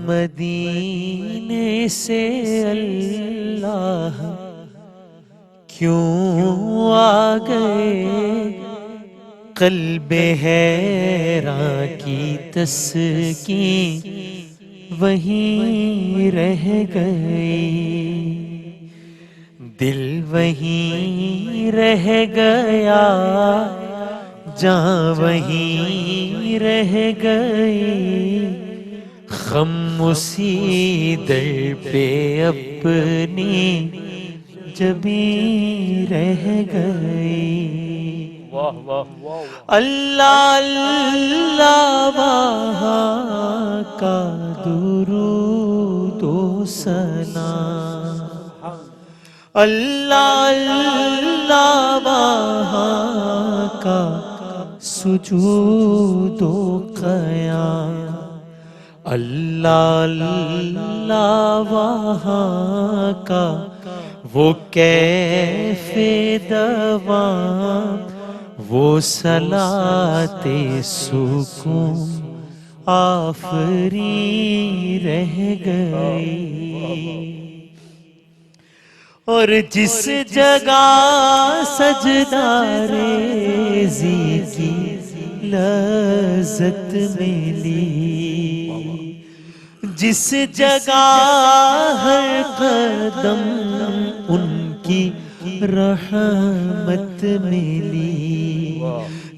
مدینے سے اللہ کیوں آ گئے، قلب حیراں کی تسکین وہیں رہ گئی، دل وہیں رہ گیا جہاں وہیں رہ گئی، غم اسی در پہ اپنی جبیں رہ گئی۔ اللہ اللہ وہاں کا درود و ثنا، اللہ اللہ وہاں کا سجود و قیام، اللہ اللہ وہاں کا وہ کیف دوام، وہ صلاۃ سکون آفری رہ گئی، اور جس جگہ سجدہ ریزی کی لذت ملی، جس جگہ ہر قدم ان کی رحمت ملی،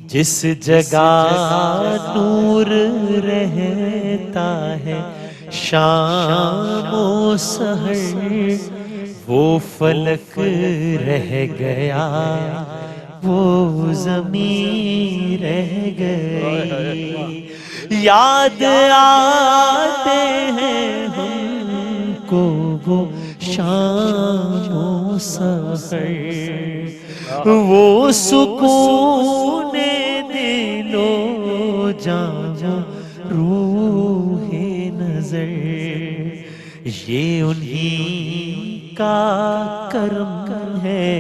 جس جگہ نور رہتا ہے شام و سحر، وہ فلک رہ گیا وہ زمین رہ گئی، یاد آتے ہیں ہم کو وہ شام و سحر، وہ سکون دل و جان و روح نظر، یہ انہی کا کرم ہے،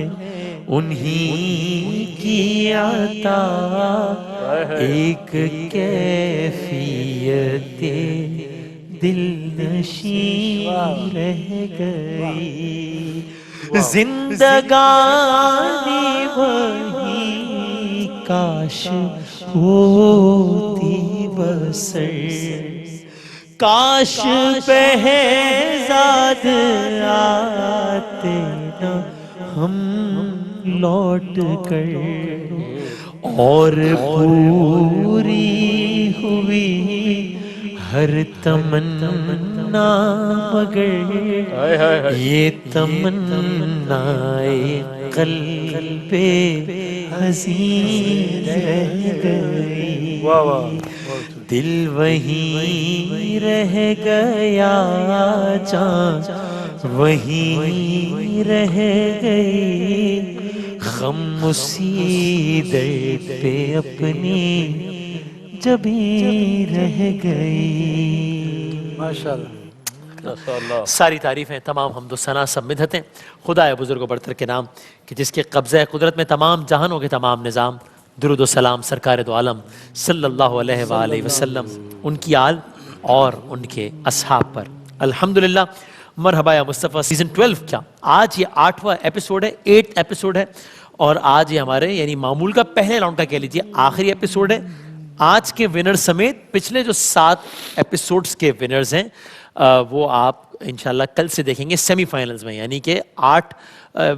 انہی کی عطا، ایک کیفیت دل نشین رہ گئی، زندگانی وہی کاش ہوتی بسر، کاش بہزاد آتے نہ ہم لوٹ کر، اور پوری ہوئی ہر تمنا مگر یہ تمنائے قلب حزین رہ گئی، دل وہیں رہ گیا جان وہیں رہ گئی، غم اسی درد پہ اپنی جبیں رہ گئی۔ ماشاءاللہ، ساری تعریفیں، تمام حمد و ثنا، سب مدحتیں خدا بزرگ و برتر کے نام کہ جس کے قبضہ قدرت میں تمام جہانوں کے تمام نظام، درود و سلام سرکار دو عالم صلی اللہ علیہ وآلہ وسلم، ان کی آل اور ان کے اصحاب پر الحمدللہ۔ مرحبا یا مصطفیٰ سیزن 12 کیا آج یہ 8واں ایپیسوڈ ہے، 8 ایپیسوڈ ہے، اور آج یہ ہمارے یعنی معمول کا پہلے راؤنڈ کا کہہ لیجیے آخری ایپیسوڈ ہے۔ آج کے ونر سمیت پچھلے جو 7 ایپیسوڈز کے ونرز ہیں وہ آپ انشاءاللہ کل سے دیکھیں گے سیمی فائنلز میں، یعنی کہ 8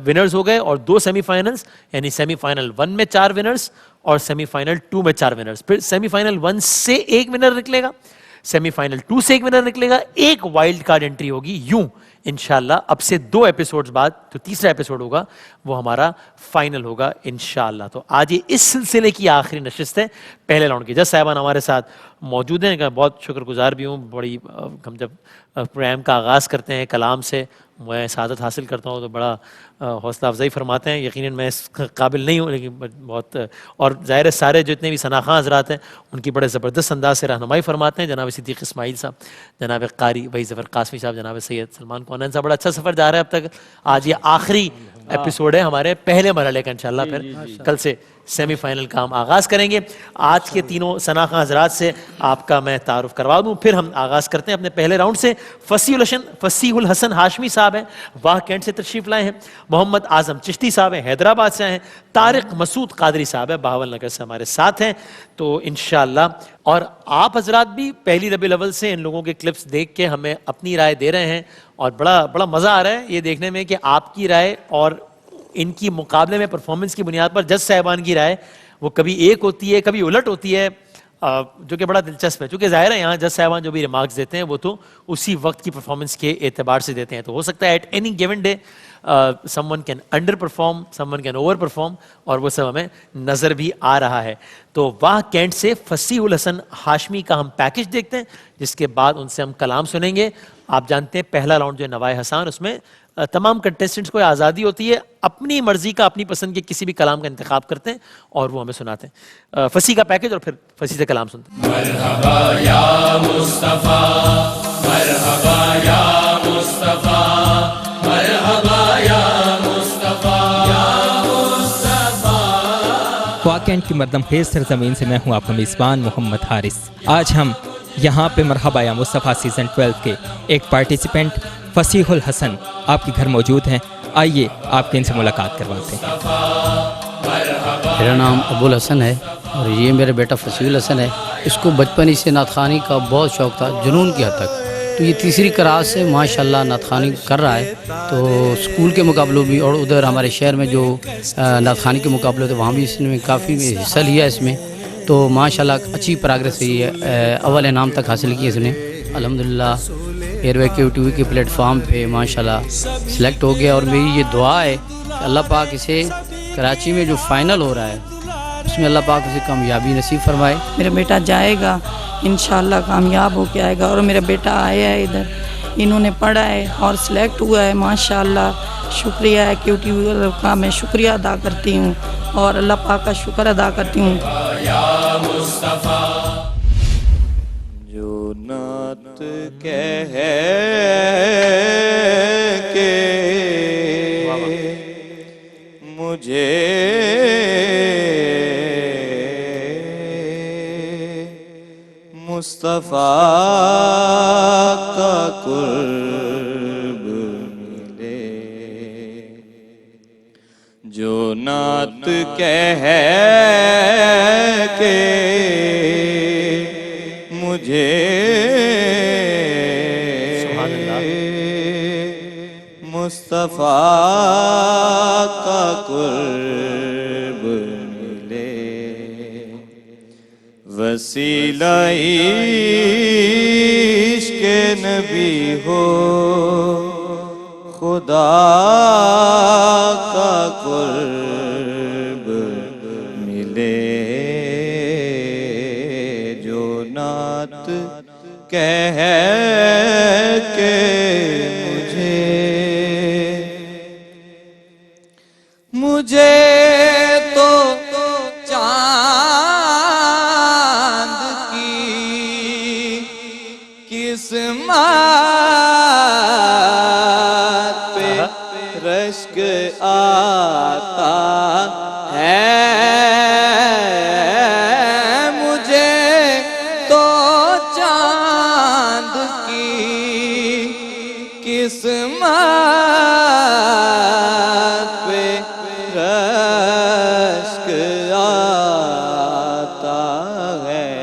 ونرز ہو گئے اور 2 سیمی فائنلز، یعنی سیمی فائنل 1 میں 4 ونرز اور سیمی فائنل 2 میں 4 ونرز، پھر سیمی فائنل 1 سے 1 ونر نکلے گا، سیمی فائنل 2 سے 1 ونر نکلے گا، ایک وائلڈ کارڈ انٹری ہوگی، یوں انشاءاللہ اب سے 2 ایپیسوڈز بعد جو تیسرا ایپیسوڈ ہوگا وہ ہمارا فائنل ہوگا انشاءاللہ۔ تو آج یہ اس سلسلے کی آخری نشست ہے پہلے راؤنڈ کی۔ جج صاحبان ہمارے ساتھ موجود ہیں، بہت شکر گزار بھی ہوں، بڑی ہم جب پروگرام کا آغاز کرتے ہیں کلام سے میں سعادت حاصل کرتا ہوں تو بڑا حوصلہ افزائی فرماتے ہیں، یقیناً میں اس قابل نہیں ہوں لیکن بہت، اور ظاہر ہے سارے جتنے بھی ثناخواں حضرات ہیں ان کی بڑے زبردست انداز سے رہنمائی فرماتے ہیں، جناب صدیق اسماعیل صاحب، جناب قاری وحید ظفر قاسمی صاحب، جناب سید سلمان کونین صاحب، بڑا اچھا سفر جا رہا ہے اب تک۔ آج یہ آخری ایپیسوڈ ہے ہمارے پہلے مرحلے کا، انشاءاللہ پھر کل سے سیمی فائنل کا ہم آغاز کریں گے. آج کے تینوں ثنا خاں حضرات سے آپ کا میں تعارف کروا دوں, پھر ہم آغاز کرتے ہیں اپنے پہلے راؤنڈ سے. فصیح الحسن ہاشمی صاحب ہیں, واہ کینٹ سے تشریف لائے ہیں. محمد اعظم چشتی صاحب ہیں, حیدرآباد سے آئے ہیں. طارق مسعود قادری صاحب ہیں, بہاول نگر سے ہمارے ساتھ ہیں. تو انشاءاللہ, اور آپ حضرات بھی پہلی ربیع الاول سے ان لوگوں کے کلپس دیکھ کے ہمیں اپنی رائے دے رہے ہیں, اور بڑا مزہ آ رہا ہے یہ دیکھنے میں کہ آپ کی رائے اور ان کی مقابلے میں پرفارمنس کی بنیاد پر جج صاحبان کی رائے وہ کبھی ایک ہوتی ہے, کبھی الٹ ہوتی ہے, جو کہ بڑا دلچسپ ہے. چونکہ ظاہر ہے یہاں جج صاحبان جو بھی ریمارکس دیتے ہیں وہ تو اسی وقت کی پرفارمنس کے اعتبار سے دیتے ہیں. تو ہو سکتا ہے at any given day someone can underperform, someone can overperform, اور وہ سب ہمیں نظر بھی آ رہا ہے. تو واہ کینٹ سے فصیح الحسن ہاشمی کا ہم پیکج دیکھتے ہیں, جس کے بعد ان سے ہم کلام سنیں گے. آپ جانتے ہیں پہلا راؤنڈ جو ہے نوائے حسان, اس میں تمام کنٹیسٹنٹس کو آزادی ہوتی ہے, اپنی مرضی کا اپنی پسند کے کسی بھی کلام کا انتخاب کرتے ہیں اور وہ ہمیں سناتے ہیں. فصیح کا پیکج اور پھر فصیح سے کلام سنتے ہیں. مرحبا یا مصطفیٰ, مرحبا یا مصطفیٰ, مرحبا یا مصطفیٰ, یا مصطفیٰ. واہ کینٹ کی مردم خیز سرزمین سے میں ہوں آپ کا میزبان محمد حارث. آج ہم یہاں پہ مرحبا یا مصطفیٰ سیزن 12 کے ایک پارٹیسپینٹ فصیح الحسن آپ کے گھر موجود ہیں. آئیے آپ کے ان سے ملاقات کرواتے ہیں. میرا نام ابو الحسن ہے اور یہ میرا بیٹا فصیح الحسن ہے. اس کو بچپن ہی سے نعت خوانی کا بہت شوق تھا, جنون کی حد تک. تو یہ تیسری کلاس سے ماشاءاللہ نعت خوانی کر رہا ہے. تو اسکول کے مقابلوں بھی اور ادھر ہمارے شہر میں جو نعت خوانی کے مقابلے ہوتے وہاں بھی اس نے کافی حصہ لیا اس میں. تو ماشاءاللہ اچھی پروگریس رہی ہے, اول انعام تک حاصل کی اس نے الحمدللہ. ایئر وے کے ٹی وی کے پلیٹ فارم پہ ماشاءاللہ سلیکٹ ہو گیا. اور میری یہ دعا ہے کہ اللہ پاک اسے کراچی میں جو فائنل ہو رہا ہے اس میں اللہ پاک اسے کامیابی نصیب فرمائے. میرا بیٹا جائے گا انشاءاللہ کامیاب ہو کے آئے گا. اور میرا بیٹا آیا ہے ادھر, انہوں نے پڑھا ہے اور سلیکٹ ہوا ہے ماشاءاللہ. شکریہ ہے کہ ٹی وی کا میں شکریہ ادا کرتی ہوں اور اللہ پاک کا شکر ادا کرتی ہوں. یا مصطفیٰ جو نعت کہہ کے مجھے مصطفیٰ کا قرب ملے, جو نعت کہہ کے مجھے مصطفیٰ کا قرب ملے, وسیلہ عشق نبی ہو خدا کا قرب ملے, جو نعت کہہ کے مجھے تو چاند کی قسمت پہ رشک آتا ہے, مجھے تو چاند کی قسمت پہ رشک آتا ہے,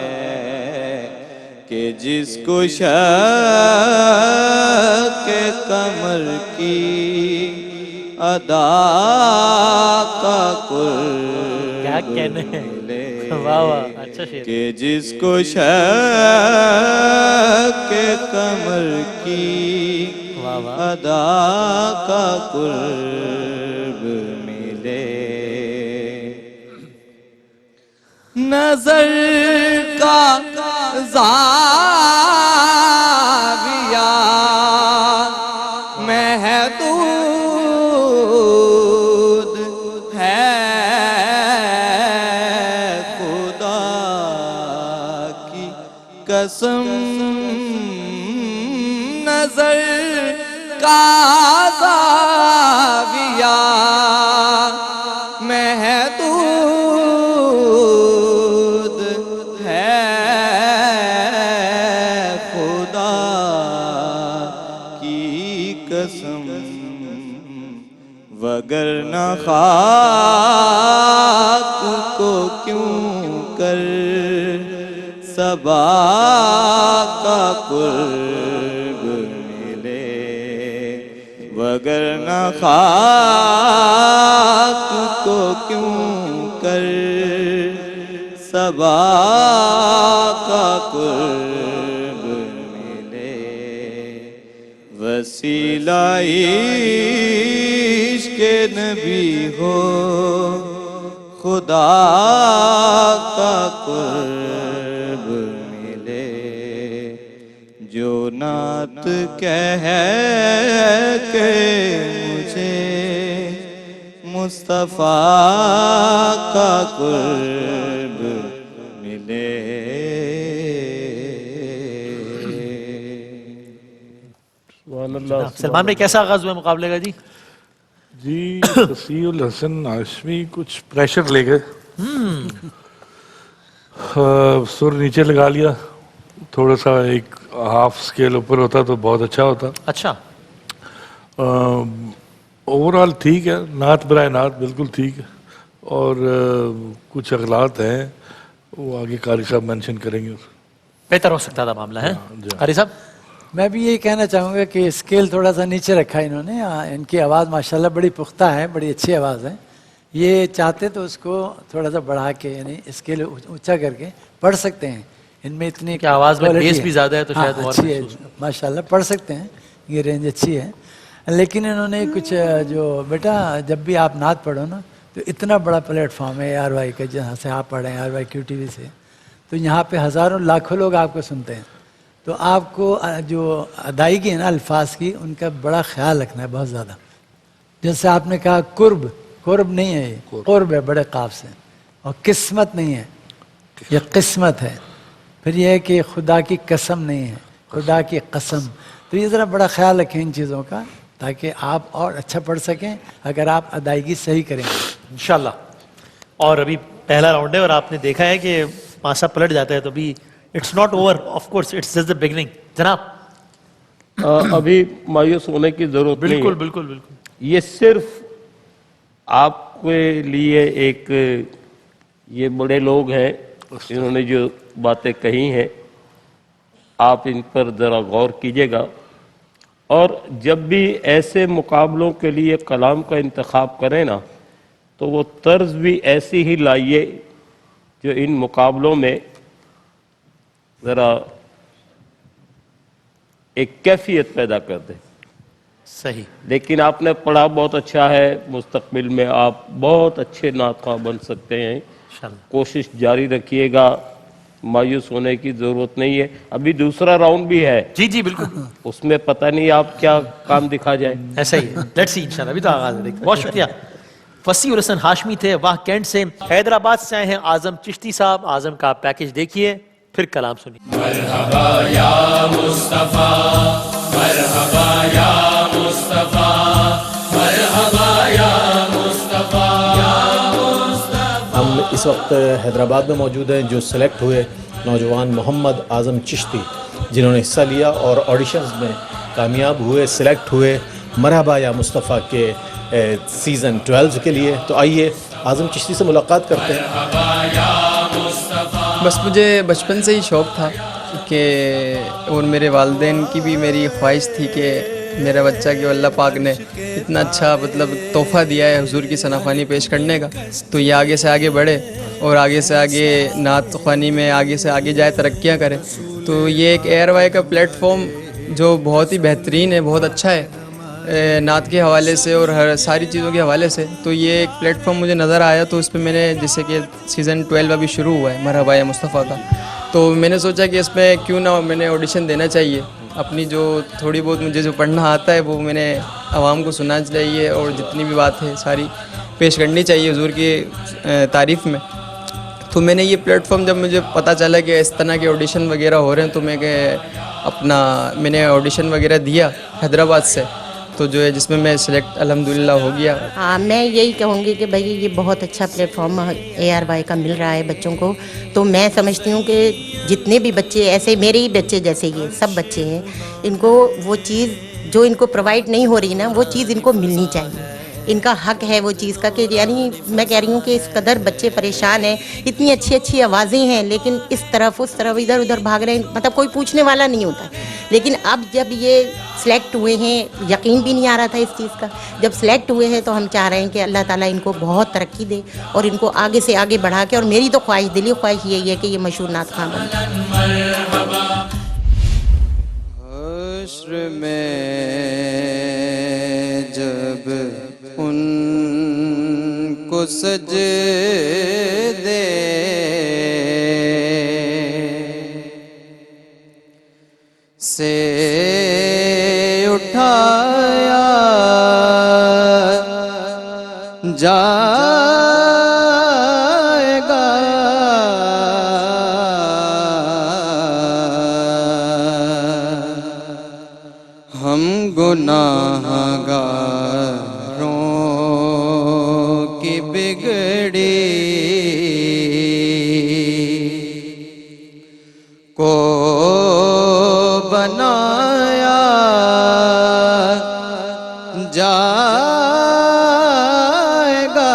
کہ جس کو شک قمر کی ادا کا قرب کیا کہنے ہیں, واہ واہ اچھا شعر. کہ جس کو شک قمر کی ادا کا قرب ملے, نظر کا زاویہ محدود ہے, خدا کی قسم نظر کا زاویہ محدود قسم وگرنہ خاک کو کیوں کر صبا کا قرب ملے، وگرنہ خاک کو کیوں کر صبا کا قرب ملے، وسیلہ عشق نبی ہو خدا کا قرب ملے، جو نعت کہہ کے مجھے مصطفیٰ کا قرب ملے۔ سلمان بھائی کیسا آغاز ہوا مقابلے کا جی؟ جی فصیح الحسن ہاشمی کچھ پریشر لے گئے، سر نیچے لگا لیا، تھوڑا سا ایک ہاف سکیل اوپر ہوتا تو بہت اچھا ہوتا۔ اچھا اوورآل ٹھیک ہے، نعت برائے نعت بالکل ٹھیک ہے، اور کچھ اغلاط ہیں وہ آگے قاری صاحب مینشن کریں گے۔ بہتر ہو سکتا تھا معاملہ ہے قاری صاحب؟ میں بھی یہی کہنا چاہوں گا کہ اسکیل تھوڑا سا نیچے رکھا ہے انہوں نے، ان کی آواز ماشاءاللہ بڑی پختہ ہے، بڑی اچھی آواز ہے، یہ چاہتے تو اس کو تھوڑا سا بڑھا کے یعنی اسکیل اونچا کر کے پڑھ سکتے ہیں، ان میں اتنی کہ آواز میں quality بیس ہے۔ بھی زیادہ ہے تو شاید اور اچھی ہے ماشاءاللہ، پڑھ سکتے ہیں، یہ رینج اچھی ہے، لیکن انہوں نے کچھ جو بیٹا جب بھی آپ نعت پڑھو نا تو اتنا بڑا پلیٹ فارم ہے آر وائی کا جہاں سے آپ پڑھیں R Y Q T V سے، تو یہاں پہ ہزاروں لاکھوں لوگ آپ کو سنتے ہیں، تو آپ کو جو ادائیگی ہے نا الفاظ کی ان کا بڑا خیال رکھنا ہے بہت زیادہ۔ جیسے آپ نے کہا قرب، قرب نہیں ہے، یہ قرب ہے بڑے قاف سے، اور قسمت نہیں ہے، یہ قسمت ہے، پھر یہ ہے کہ خدا کی قسم نہیں ہے، خدا کی قسم، تو یہ ذرا بڑا خیال رکھیں ان چیزوں کا تاکہ آپ اور اچھا پڑھ سکیں اگر آپ ادائیگی صحیح کریں گے انشاءاللہ۔ اور ابھی پہلا راؤنڈ ہے اور آپ نے دیکھا ہے کہ پانسا پلٹ جاتا ہے تو ابھی it's not over, of course it's just the beginning. جناب ابھی مایوس ہونے کی ضرورت نہیں بالکل ہے، بالکل بالکل، یہ صرف آپ کے لیے ایک یہ بڑے لوگ ہیں انہوں نے جو باتیں کہی ہیں آپ ان پر ذرا غور کیجئے گا، اور جب بھی ایسے مقابلوں کے لیے کلام کا انتخاب کریں نا تو وہ طرز بھی ایسی ہی لائیے جو ان مقابلوں میں ذرا ایک کیفیت پیدا کر دے۔ صحیح، لیکن آپ نے پڑھا بہت اچھا ہے، مستقبل میں آپ بہت اچھے نعت خواں بن سکتے ہیں، انشاءاللہ۔ کوشش جاری رکھیے گا، مایوس ہونے کی ضرورت نہیں ہے۔ ابھی دوسرا راؤنڈ بھی ہے، جی جی بالکل، اس میں پتہ نہیں آپ کیا کام دکھا جائے۔ ایسا ہی ہے، لیٹس سی انشاءاللہ، ابھی تو آغاز ہے۔ دیکھتے ہیں، بہت شکریہ۔ فصیح الحسن ہاشمی تھے واہ کینٹ سے، حیدرآباد سے آئے ہیں اعظم چشتی صاحب۔ اعظم کا پیکج دیکھیے پھر کلام سنیے۔ ہم اس وقت حیدرآباد میں موجود ہیں، جو سلیکٹ ہوئے نوجوان محمد اعظم چشتی جنہوں نے حصہ لیا اور آڈیشنز میں کامیاب ہوئے، سلیکٹ ہوئے مرحبا یا مصطفیٰ کے سیزن 12 کے لیے۔ تو آئیے اعظم چشتی سے ملاقات کرتے ہیں۔ بس مجھے بچپن سے ہی شوق تھا کہ، اور میرے والدین کی بھی میری خواہش تھی کہ میرا بچہ کہ اللہ پاک نے اتنا اچھا مطلب تحفہ دیا ہے حضور کی ثنا خوانی پیش کرنے کا، تو یہ آگے سے آگے بڑھے اور آگے سے آگے نعت خوانی میں آگے سے آگے جائے، ترقیاں کرے۔ تو یہ ایک اے آر وائی کا پلیٹ فارم جو بہت ہی بہترین ہے، بہت اچھا ہے نعت کے حوالے سے اور ہر ساری چیزوں کے حوالے سے، تو یہ ایک پلیٹ فارم مجھے نظر آیا، تو اس پہ میں نے جیسے کہ سیزن 12 ابھی شروع ہوا ہے مرحبا یا مصطفیٰ کا، تو میں نے سوچا کہ اس میں کیوں نہ میں نے آڈیشن دینا چاہیے، اپنی جو تھوڑی بہت مجھے جو پڑھنا آتا ہے وہ میں نے عوام کو سننا چاہیے، اور جتنی بھی بات ہے ساری پیش کرنی چاہیے حضور کی تعریف میں۔ تو میں نے یہ پلیٹ فارم جب مجھے پتہ چلا کہ اس طرح کے آڈیشن وغیرہ ہو رہے ہیں، تو میں نے آڈیشن وغیرہ دیا حیدرآباد سے، تو جو ہے جس میں میں سلیکٹ الحمدللہ ہو گیا۔ ہاں، میں یہی کہوں گی کہ بھائی یہ بہت اچھا platform A R Y کا مل رہا ہے بچوں کو، تو میں سمجھتی ہوں کہ جتنے بھی بچے ایسے میرے ہی بچے جیسے یہ سب بچے ہیں، ان کو وہ چیز جو ان کو پرووائڈ نہیں ہو رہی نا وہ چیز ان کو ملنی چاہیے. ان کا حق ہے وہ چیز کا کہ یعنی میں کہہ رہی ہوں کہ اس قدر بچے پریشان ہیں, اتنی اچھی اچھی آوازیں ہیں لیکن اس طرف اس طرف ادھر ادھر بھاگ رہے ہیں, مطلب کوئی پوچھنے والا نہیں ہوتا. لیکن اب جب یہ سلیکٹ ہوئے ہیں, یقین بھی نہیں آ رہا تھا اس چیز کا, جب سلیکٹ ہوئے ہیں تو ہم چاہ رہے ہیں کہ اللہ تعالیٰ ان کو بہت ترقی دے اور ان کو آگے سے آگے بڑھا کے, اور میری تو خواہش, دلی خواہش یہی ہے کہ یہ مشہور نعت خواں بنے. حشر میں جب ان کو سجدے سے اٹھایا جائے گا, ہم گناہگاروں کی بگڑی کو بنایا جائے گا,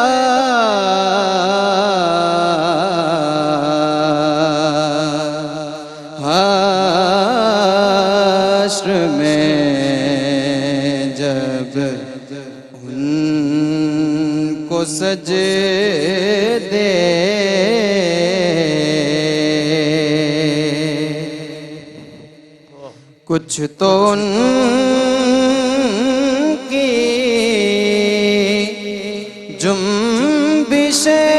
حشر میں جب ان کو سجدے کچھ تو ان کی جنبشیں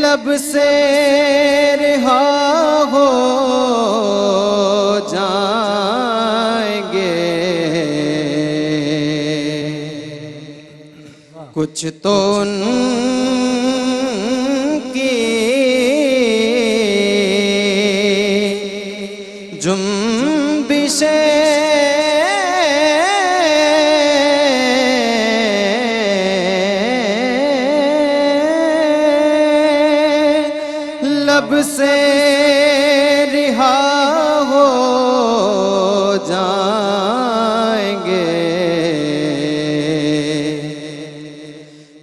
لب سے رہا ہو جائیں گے, کچھ تو ان کی جنبشیں لب سے رہا ہو جائیں گے,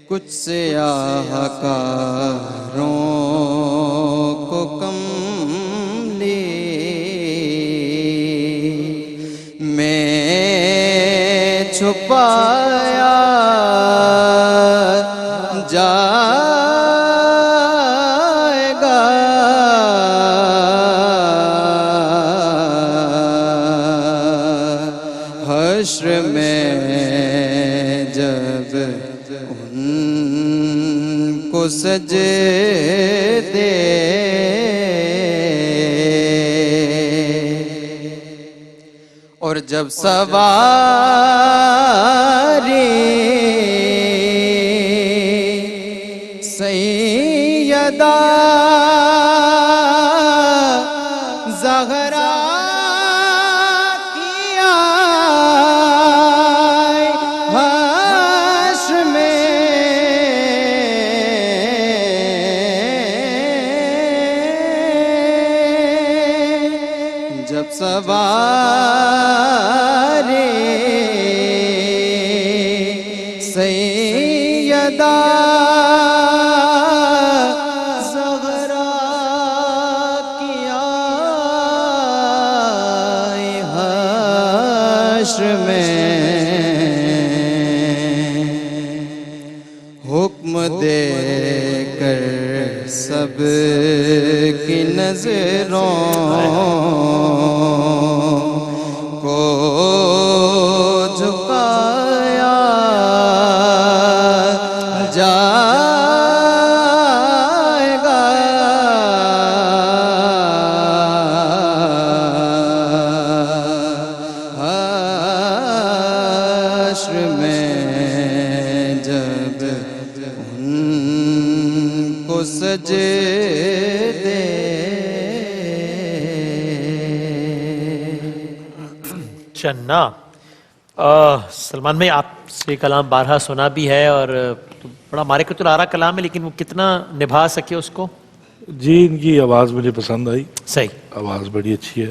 کچھ سیاہ کاروں کو کملی میں چھپایا جائے گا, حشر میں جب ان کو سجدے اور جب سواری سیدہ زہرا کی آئی حشر میں, جب سواری سیدہ زہرا کی آئی حشر میں, حکم دے کر سب کی نظروں کو جھکایا جائے گا, حشر میں جب ان کو سجدے چنا. سلمان بھائی آپ سے کلام بارہا سنا بھی ہے اور بڑا مارے کو تو آرا کلام ہے, لیکن وہ کتنا نبھا سکے اس کو؟ جی ان کی آواز مجھے پسند آئی, صحیح, آواز بڑی اچھی ہے,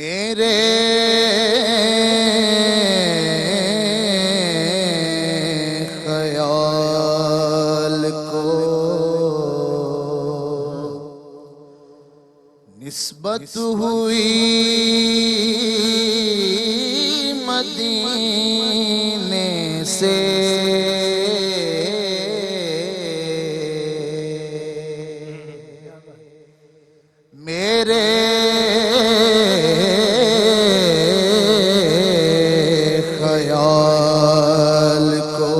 میرے خیال کو نسبت ہوئی مدینے سے میرے خیال کو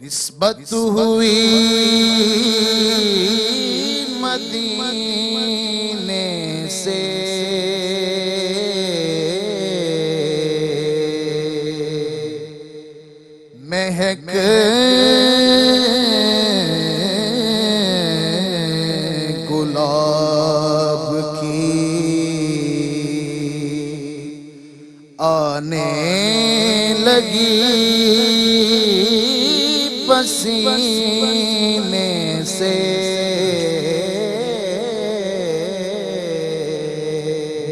نسبت ہوئی مدینے سے مہک گلاب کی آنے لگی پسینے سے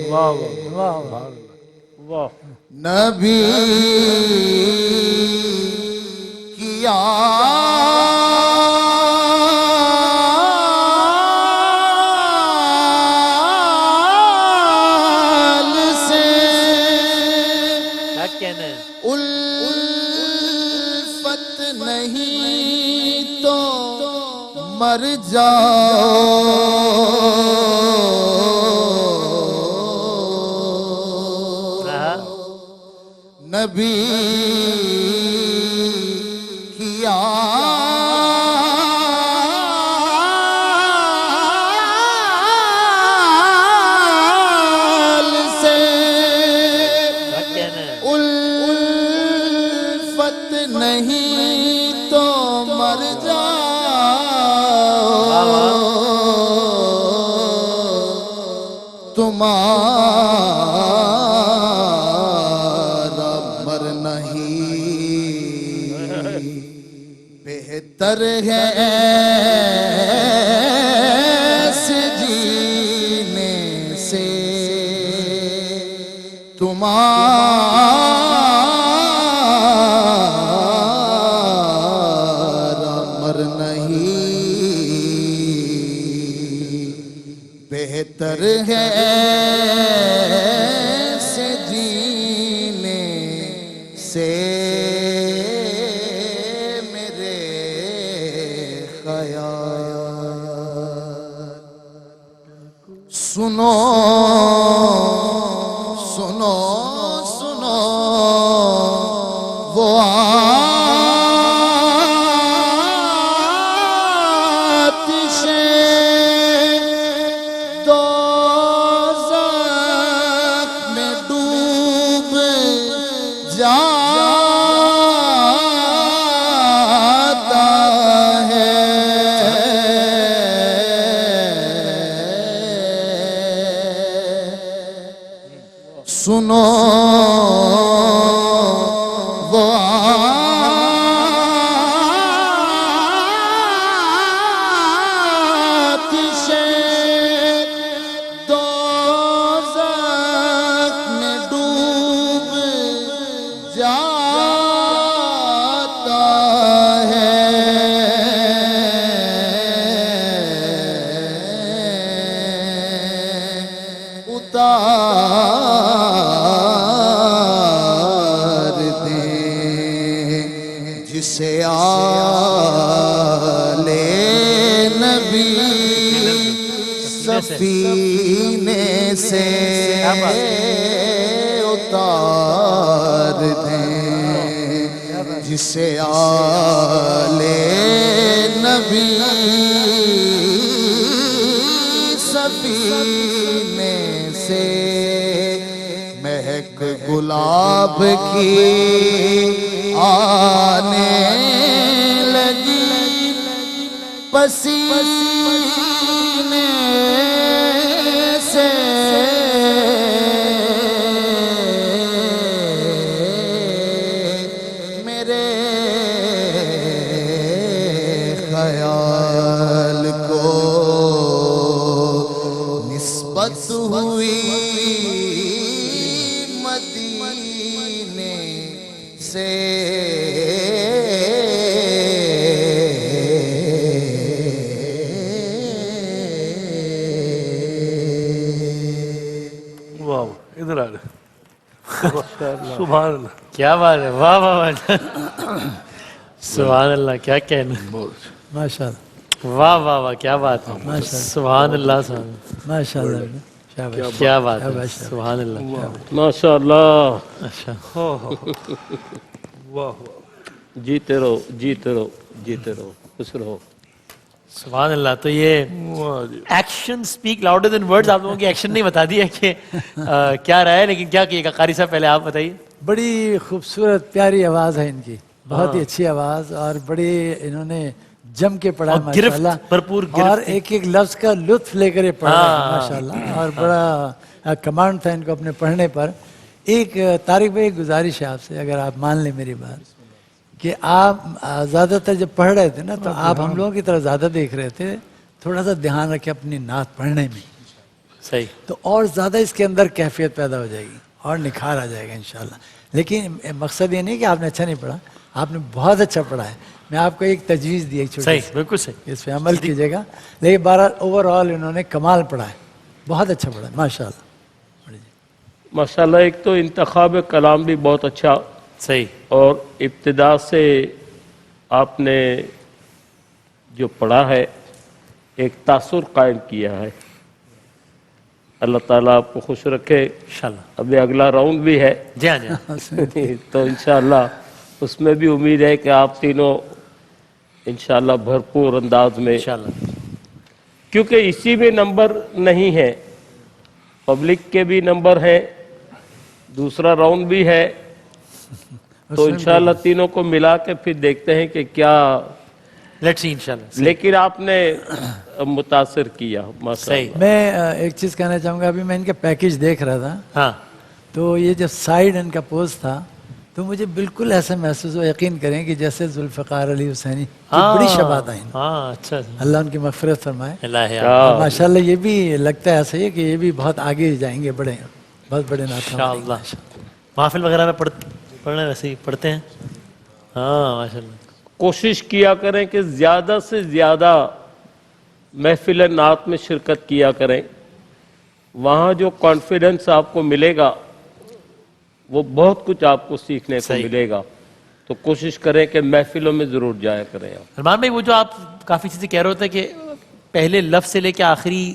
واہ واہ واہ واہ نبی کیا الفت نہیں تو مر جاؤ نبی کیا الفت نہیں تو مر جاؤ تمہارا مرنا ہی بہتر ہے ایسے جینے سے تمہارا مرنا ہی بہتر ہے ایسے جینے سے میرے خیال سنو سنو سنو وہ آتش دوزخ میں ڈوب جاتا ہے سنو وہ آتش دوزخ میں ڈوب جاتا ہے اتار دیں جسے آلے نبی سفینے سے اتار دیں جسے آلے نبی سفینے سے مہک گلاب کی آنے لگی پسینے سے میرے خیال کو ادھر آ رہے سبحان اللہ کیا بات ہے, واہ واہ واہ, سبحان اللہ, کیا کہنا, ماشاء اللہ, واہ واہ واہ, کیا بات ہے, سبحان اللہ, سبحان اللہ, ماشاء اللہ, کیا بات ہے, سبحان اللہ, ماشاء اللہ. اچھا, واہ جیتے رہو جیتے رہو جیتے رہو, خوش رہو. سبحان اللہ. تو یہ action speak louder than words, آپ لوگوں کی ایکشن نہیں بتا دیا کہ کیا رہا ہے, لیکن کیا کیے گا قاری صاحب, پہلے آپ بتائیے. بڑی خوبصورت پیاری آواز ہے ان کی, بہت ہی اچھی آواز, اور بڑی انہوں نے جم کے پڑھا ماشاءاللہ, بھرپور اور ایک ایک لفظ کا لطف لے کر پڑھا ماشاءاللہ, اور بڑا کمانڈ تھا ان کو اپنے پڑھنے پر. ایک طارق بھائی گزارش ہے آپ سے, اگر آپ مان لیں میری بات, کہ آپ زیادہ تر جب پڑھ رہے تھے نا تو آپ ہم لوگوں کی طرف زیادہ دیکھ رہے تھے, تھوڑا سا دھیان رکھیں اپنی نعت پڑھنے میں, صحیح, تو اور زیادہ اس کے اندر کیفیت پیدا ہو جائے گی اور نکھار آ جائے گا انشاءاللہ. لیکن مقصد یہ نہیں کہ آپ نے اچھا نہیں پڑھا, آپ نے بہت اچھا پڑھا ہے. میں آپ کو ایک تجویز دی, ایک چھوٹی, صحیح, بالکل صحیح, اس پہ عمل کیجیے گا. لیکن بہرحال اوور آل انہوں نے کمال پڑھا ہے, بہت اچھا پڑھا ہے ماشاءاللہ. ماشاء اللہ. ایک تو انتخاب کلام بھی بہت اچھا, صحیح, اور ابتدا سے آپ نے جو پڑھا ہے ایک تاثر قائم کیا ہے. اللہ تعالیٰ آپ کو خوش رکھے انشاءاللہ. ابھی اگلا راؤنڈ بھی ہے, جی ہاں, جی ہاں, تو انشاءاللہ اس میں بھی امید ہے کہ آپ تینوں انشاءاللہ بھرپور انداز میں, انشاءاللہ, کیونکہ اسی میں نمبر نہیں ہے, پبلک کے بھی نمبر ہیں, دوسرا راؤنڈ بھی ہے, تو انشاءاللہ تینوں کو ملا کے پھر دیکھتے ہیں کہ کیا. لیٹس سی انشاءاللہ. لیکن آپ نے متاثر کیا ماشاءاللہ. میں ایک چیز کہنا چاہوں گا, ابھی میں ان کا پیکیج دیکھ رہا تھا, ہاں, تو یہ جب سائیڈ ان کا پوز تھا تو مجھے بالکل ایسا محسوس ہو, یقین کریں کہ جیسے ذوالفقار علی حسینی کی بڑی شباہت ہیں, ہاں, اچھا, اللہ ان کی مغفرت فرمائے. اللہ, ماشاءاللہ یہ بھی لگتا ہے ایسا ہی کہ یہ بھی بہت آگے جائیں گے, بڑے بہت بڑے نعت خواہ. محفل وغیرہ میں پڑھنا ویسے ہی پڑھتے ہیں, ہاں ماشاءاللہ. کوشش کیا کریں کہ زیادہ سے زیادہ محفل نعت میں شرکت کیا کریں, وہاں جو کانفیڈنس آپ کو ملے گا وہ بہت کچھ آپ کو سیکھنے کو ملے گا. تو کوشش کریں کہ محفلوں میں ضرور جایا کریں. سلمان بھائی, وہ جو آپ کافی چیزیں کہہ رہے ہوتے ہیں کہ پہلے لفظ سے لے کے آخری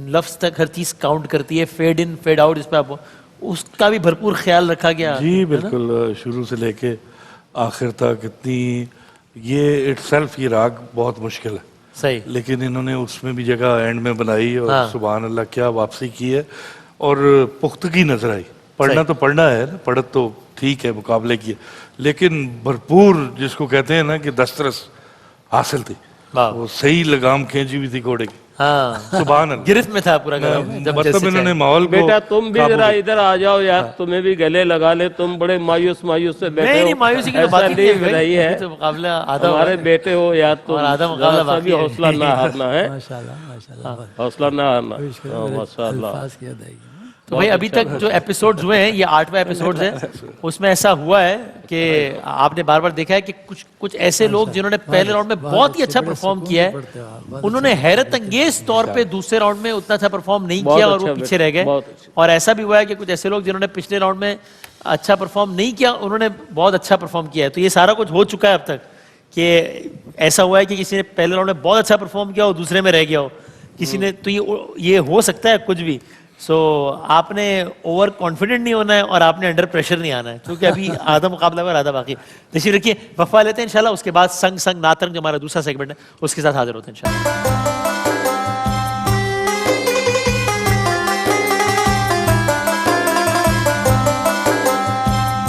لفظ تک ہر چیز کاؤنٹ کرتی ہے, فیڈ ان فیڈ آؤٹ, اس پہ آپ اس کا بھی بھرپور خیال رکھا گیا. جی بالکل, شروع سے لے کے آخر تک اتنی, یہ اٹ سیلف یہ راگ بہت مشکل ہے, صحیح, لیکن انہوں نے اس میں بھی جگہ اینڈ میں بنائی, اور سبحان اللہ کیا واپسی کی ہے, اور پختگی نظر آئی. پڑھنا تو پڑھنا ہے نا, پڑھت تو ٹھیک ہے مقابلے کی, لیکن بھرپور جس کو کہتے ہیں نا کہ دسترس حاصل تھی, وہ صحیح لگام کھینچی ہوئی تھی گھوڑے کی. ہاں, سبحان اللہ, گرفت میں تھا پورا, مطلب انہوں نے ماحول کو. بیٹا تم بھی ذرا ادھر آ جاؤ یار, تمہیں بھی گلے لگا لے, تم بڑے مایوس سے بیٹھے ہو. مایوسی کی بات نہیں ہے, ہمارے بیٹے ہو یار, تم بھی حوصلہ نہ ہارنا ہے, حوصلہ نہ ہارنا. ماشاءاللہ. تو بھائی ابھی تک جو ایپیسوڈز ہوئے ہیں, یہ 8واں ایپیسوڈز ہے, اس میں ایسا ہوا ہے کہ آپ نے بار بار دیکھا ہے کہ کچھ ایسے لوگ جنہوں نے پہلے راؤنڈ میں بہت ہی اچھا پرفارم کیا ہے, انہوں نے حیرت انگیز طور پہ دوسرے راؤنڈ میں اتنا اچھا پرفارم نہیں کیا اور وہ پیچھے رہ گئے. اور ایسا بھی ہوا ہے کہ کچھ ایسے لوگ جنہوں نے پچھلے راؤنڈ میں اچھا پرفارم نہیں کیا, انہوں نے بہت اچھا پرفارم کیا ہے. تو یہ سارا کچھ ہو چکا ہے اب تک, کہ ایسا ہوا ہے کہ کسی نے پہلے راؤنڈ میں بہت اچھا پرفارم کیا اور دوسرے میں رہ گیا ہو کسی نے, تو یہ ہو سکتا ہے کچھ بھی. سو آپ نے اوور کانفیڈنٹ نہیں ہونا ہے, اور آپ نے انڈر پریشر نہیں آنا ہے, کیونکہ ابھی آدھا مقابلہ اور آدھا باقی. تشریف رکھیے, وقفہ لیتے ہیں انشاءاللہ, اس کے بعد سنگ نعت رنگ جو ہمارا دوسرا سیگمنٹ ہے اس کے ساتھ حاضر ہوتے ہیں انشاءاللہ.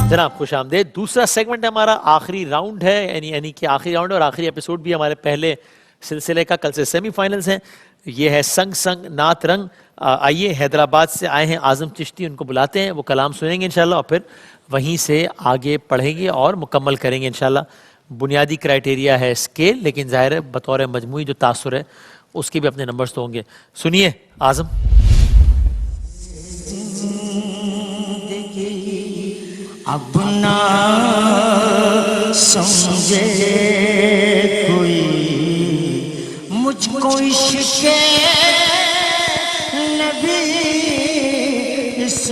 جناب خوش آمدید. دوسرا سیگمنٹ ہمارا آخری راؤنڈ ہے, یعنی کہ آخری راؤنڈ اور آخری ایپیسوڈ بھی ہمارے پہلے سلسلے کا. کل سے سیمی فائنلز ہیں. یہ ہے سنگ نعت رنگ. آئیے, حیدرآباد سے آئے ہیں اعظم چشتی, ان کو بلاتے ہیں, وہ کلام سنیں گے انشاءاللہ, اور پھر وہیں سے آگے پڑھیں گے اور مکمل کریں گے انشاءاللہ. بنیادی کرائٹیریا ہے اسکیل, لیکن ظاہر ہے بطور مجموعی جو تاثر ہے اس کے بھی اپنے نمبرز تو ہوں گے. سنیے اعظم. اب نہ سمجھے کوئی مجھ کو عشق نبی اس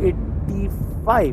85।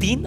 3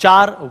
4